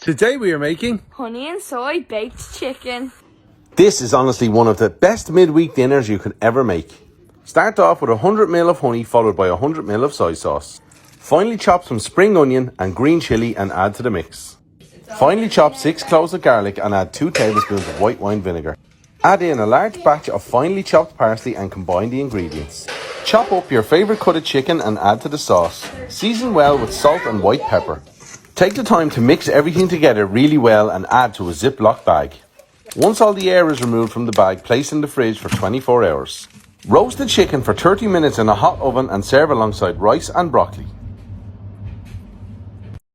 Today we are making honey and soy baked chicken. This is honestly one of the best midweek dinners you can ever make. Start off with 100ml of honey followed by 100ml of soy sauce. Finally chop some spring onion and green chilli and add to the mix. Finally chop 6 cloves of garlic and add 2 tablespoons of white wine vinegar. Add in a large batch of finely chopped parsley and combine the ingredients. Chop up your favourite cut of chicken and add to the sauce. Season well with salt and white pepper. Take the time to mix everything together really well and add to a Ziploc bag. Once all the air is removed from the bag, place in the fridge for 24 hours. Roast the chicken for 30 minutes in a hot oven and serve alongside rice and broccoli.